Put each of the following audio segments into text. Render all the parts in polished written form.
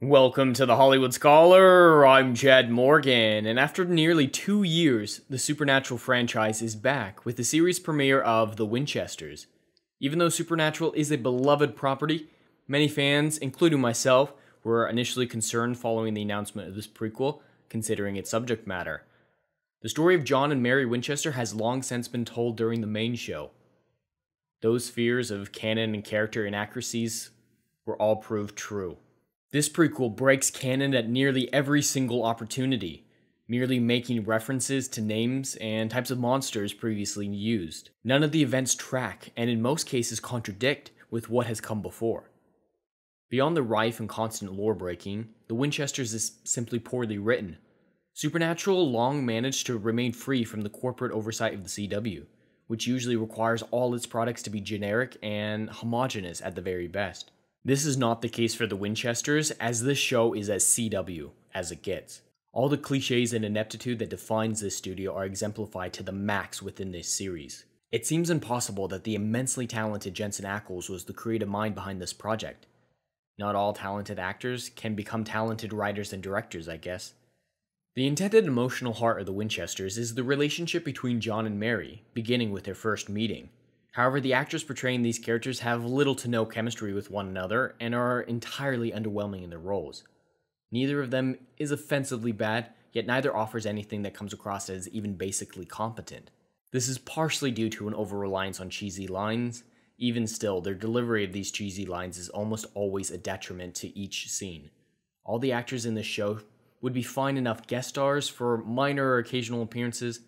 Welcome to the Hollywood Scholar, I'm Chad Morgan, and after nearly 2 years, the Supernatural franchise is back with the series premiere of The Winchesters. Even though Supernatural is a beloved property, many fans, including myself, were initially concerned following the announcement of this prequel, considering its subject matter. The story of John and Mary Winchester has long since been told during the main show. Those fears of canon and character inaccuracies were all proved true. This prequel breaks canon at nearly every single opportunity, merely making references to names and types of monsters previously used. None of the events track, and in most cases contradict, with what has come before. Beyond the rife and constant lore breaking, The Winchesters is simply poorly written. Supernatural long managed to remain free from the corporate oversight of the CW, which usually requires all its products to be generic and homogeneous at the very best. This is not the case for The Winchesters, as this show is as CW as it gets. All the cliches and ineptitude that defines this studio are exemplified to the max within this series. It seems impossible that the immensely talented Jensen Ackles was the creative mind behind this project. Not all talented actors can become talented writers and directors, I guess. The intended emotional heart of The Winchesters is the relationship between John and Mary, beginning with their first meeting. However, the actors portraying these characters have little to no chemistry with one another and are entirely underwhelming in their roles. Neither of them is offensively bad, yet neither offers anything that comes across as even basically competent. This is partially due to an over-reliance on cheesy lines. Even still, their delivery of these cheesy lines is almost always a detriment to each scene. All the actors in this show would be fine enough guest stars for minor or occasional appearances,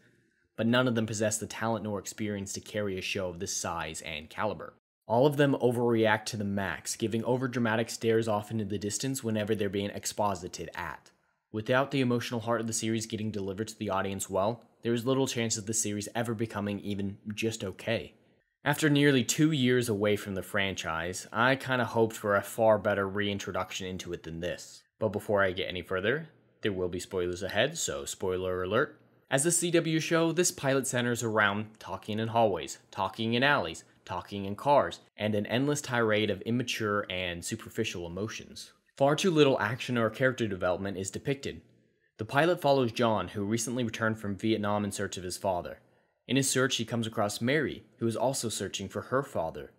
but none of them possess the talent nor experience to carry a show of this size and caliber. All of them overreact to the max, giving overdramatic stares off into the distance whenever they're being exposited at. Without the emotional heart of the series getting delivered to the audience well, there is little chance of the series ever becoming even just okay. After nearly 2 years away from the franchise, I kinda hoped for a far better reintroduction into it than this. But before I get any further, there will be spoilers ahead, so spoiler alert. As a CW show, this pilot centers around talking in hallways, talking in alleys, talking in cars, and an endless tirade of immature and superficial emotions. Far too little action or character development is depicted. The pilot follows John, who recently returned from Vietnam in search of his father. In his search, he comes across Mary, who is also searching for her father.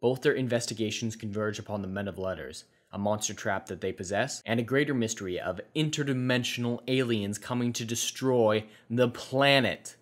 Both their investigations converge upon the Men of Letters, a monster trap that they possess, and a greater mystery of interdimensional aliens coming to destroy the planet.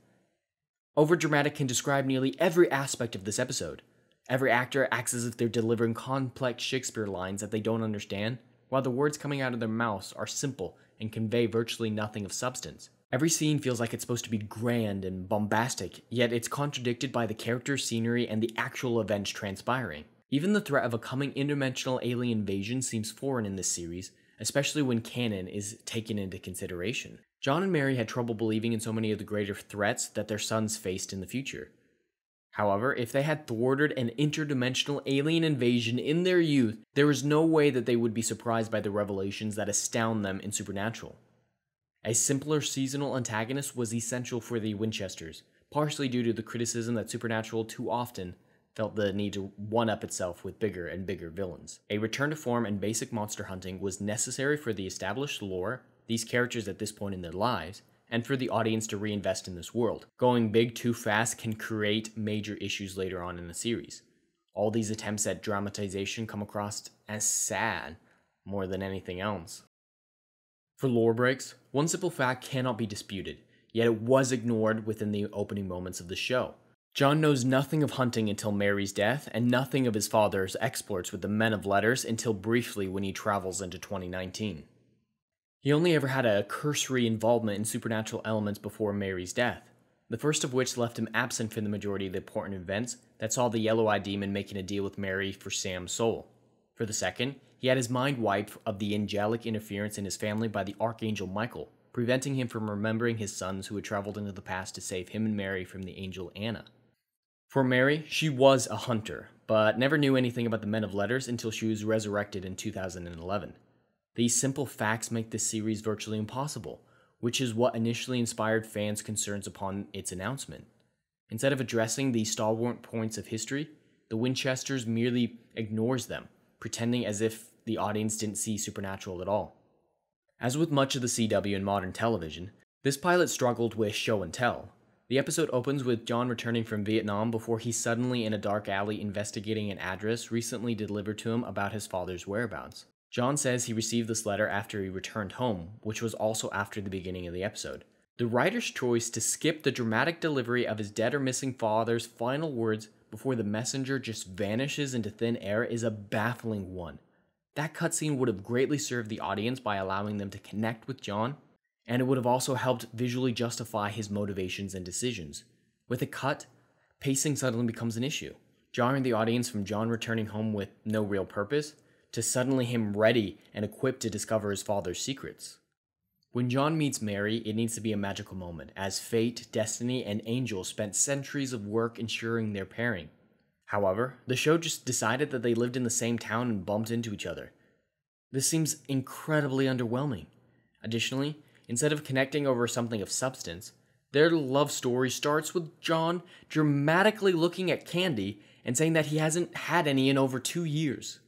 Overdramatic can describe nearly every aspect of this episode. Every actor acts as if they're delivering complex Shakespeare lines that they don't understand, while the words coming out of their mouths are simple and convey virtually nothing of substance. Every scene feels like it's supposed to be grand and bombastic, yet it's contradicted by the character, scenery, and the actual events transpiring. Even the threat of a coming interdimensional alien invasion seems foreign in this series, especially when canon is taken into consideration. John and Mary had trouble believing in so many of the greater threats that their sons faced in the future. However, if they had thwarted an interdimensional alien invasion in their youth, there is no way that they would be surprised by the revelations that astound them in Supernatural. A simpler seasonal antagonist was essential for the Winchesters, partially due to the criticism that Supernatural too often felt the need to one-up itself with bigger and bigger villains. A return to form and basic monster hunting was necessary for the established lore, these characters at this point in their lives, and for the audience to reinvest in this world. Going big too fast can create major issues later on in the series. All these attempts at dramatization come across as sad, more than anything else. For lore breaks, one simple fact cannot be disputed, yet it was ignored within the opening moments of the show. John knows nothing of hunting until Mary's death, and nothing of his father's exploits with the Men of Letters until briefly when he travels into 2019. He only ever had a cursory involvement in supernatural elements before Mary's death, the first of which left him absent from the majority of the important events that saw the Yellow-Eyed Demon making a deal with Mary for Sam's soul. For the second, he had his mind wiped of the angelic interference in his family by the Archangel Michael, preventing him from remembering his sons who had traveled into the past to save him and Mary from the angel Anna. For Mary, she was a hunter, but never knew anything about the Men of Letters until she was resurrected in 2011. These simple facts make this series virtually impossible, which is what initially inspired fans' concerns upon its announcement. Instead of addressing these stalwart points of history, the Winchesters merely ignores them, pretending as if the audience didn't see supernatural at all. As with much of the CW and modern television, this pilot struggled with show and tell. The episode opens with John returning from Vietnam before he's suddenly in a dark alley investigating an address recently delivered to him about his father's whereabouts. John says he received this letter after he returned home, which was also after the beginning of the episode. The writer's choice to skip the dramatic delivery of his dead or missing father's final words before the messenger just vanishes into thin air is a baffling one. That cutscene would have greatly served the audience by allowing them to connect with John, and it would have also helped visually justify his motivations and decisions. With a cut, pacing suddenly becomes an issue, jarring the audience from John returning home with no real purpose to suddenly him ready and equipped to discover his father's secrets. When John meets Mary, it needs to be a magical moment, as fate, destiny, and angels spent centuries of work ensuring their pairing. However, the show just decided that they lived in the same town and bumped into each other. This seems incredibly underwhelming. Additionally, instead of connecting over something of substance, their love story starts with John dramatically looking at Candy and saying that he hasn't had any in over 2 years.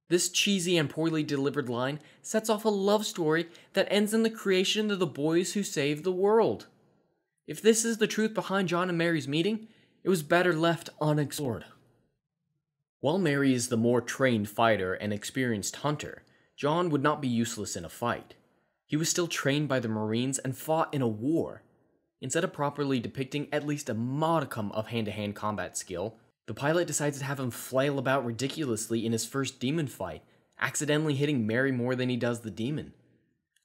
This cheesy and poorly delivered line sets off a love story that ends in the creation of the boys who saved the world. If this is the truth behind John and Mary's meeting, it was better left unexplored. While Mary is the more trained fighter and experienced hunter, John would not be useless in a fight. He was still trained by the Marines and fought in a war. Instead of properly depicting at least a modicum of hand-to-hand combat skill, the pilot decides to have him flail about ridiculously in his first demon fight, accidentally hitting Mary more than he does the demon.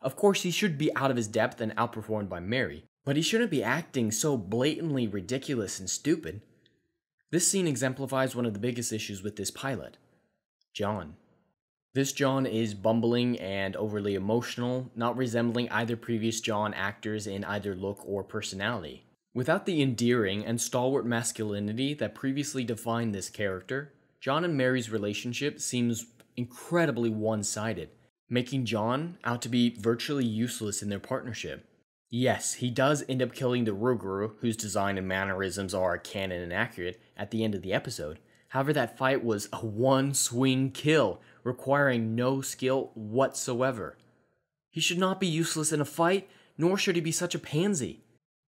Of course, he should be out of his depth and outperformed by Mary, but he shouldn't be acting so blatantly ridiculous and stupid. This scene exemplifies one of the biggest issues with this pilot: John. This John is bumbling and overly emotional, not resembling either previous John actors in either look or personality. Without the endearing and stalwart masculinity that previously defined this character, John and Mary's relationship seems incredibly one-sided, making John out to be virtually useless in their partnership. Yes, he does end up killing the Ruguru, whose design and mannerisms are canon and accurate, at the end of the episode. However, that fight was a one-swing kill, requiring no skill whatsoever. He should not be useless in a fight, nor should he be such a pansy.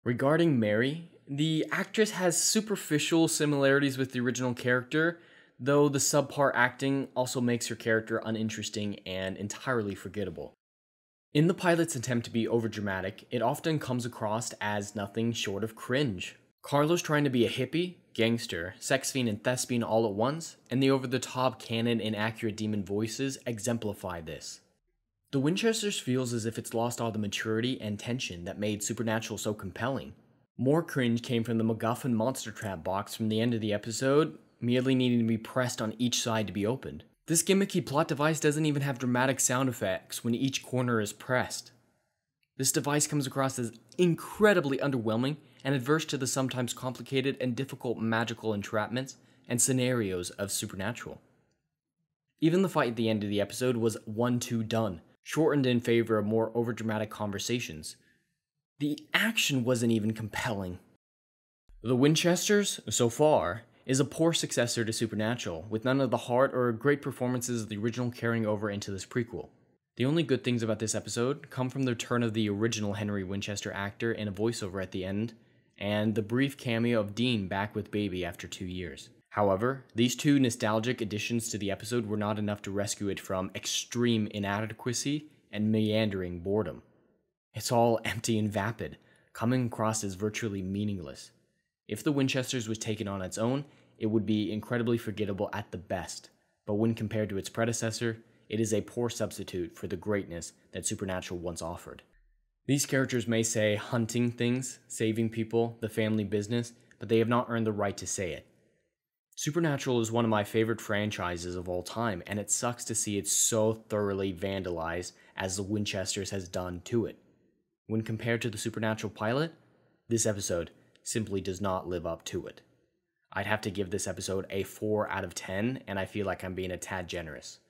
Regarding Mary, the actress has superficial similarities with the original character, though the subpar acting also makes her character uninteresting and entirely forgettable. In the pilot's attempt to be overdramatic, it often comes across as nothing short of cringe. Carlos trying to be a hippie, gangster, sex fiend, and thespian all at once, and the over-the-top canon inaccurate demon voices exemplify this. The Winchesters feels as if it's lost all the maturity and tension that made Supernatural so compelling. More cringe came from the MacGuffin monster trap box from the end of the episode, merely needing to be pressed on each side to be opened. This gimmicky plot device doesn't even have dramatic sound effects when each corner is pressed. This device comes across as incredibly underwhelming and adverse to the sometimes complicated and difficult magical entrapments and scenarios of Supernatural. Even the fight at the end of the episode was 1-2 done, shortened in favor of more overdramatic conversations. The action wasn't even compelling. The Winchesters, so far, is a poor successor to Supernatural, with none of the heart or great performances of the original carrying over into this prequel. The only good things about this episode come from the return of the original Henry Winchester actor in a voiceover at the end, and the brief cameo of Dean back with Baby after 2 years. However, these two nostalgic additions to the episode were not enough to rescue it from extreme inadequacy and meandering boredom. It's all empty and vapid, coming across as virtually meaningless. If the Winchesters was taken on its own, it would be incredibly forgettable at the best, but when compared to its predecessor, it is a poor substitute for the greatness that Supernatural once offered. These characters may say hunting things, saving people, the family business, but they have not earned the right to say it. Supernatural is one of my favorite franchises of all time, and it sucks to see it so thoroughly vandalized as the Winchesters has done to it. When compared to the Supernatural pilot, this episode simply does not live up to it. I'd have to give this episode a 4 out of 10, and I feel like I'm being a tad generous.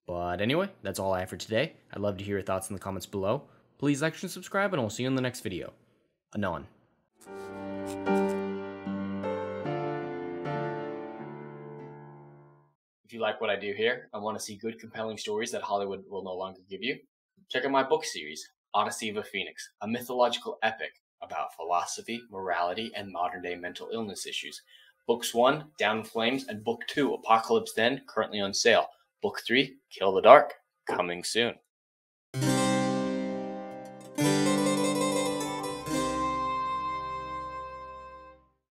But anyway, that's all I have for today. I'd love to hear your thoughts in the comments below. Please like and subscribe, and I'll see you in the next video. Anon. If you like what I do here and want to see good, compelling stories that Hollywood will no longer give you, check out my book series, Odyssey of a Phoenix, a mythological epic about philosophy, morality, and modern-day mental illness issues. Books 1, Down in Flames, and Book 2, Apocalypse Then, currently on sale. Book 3, Kill the Dark, coming soon.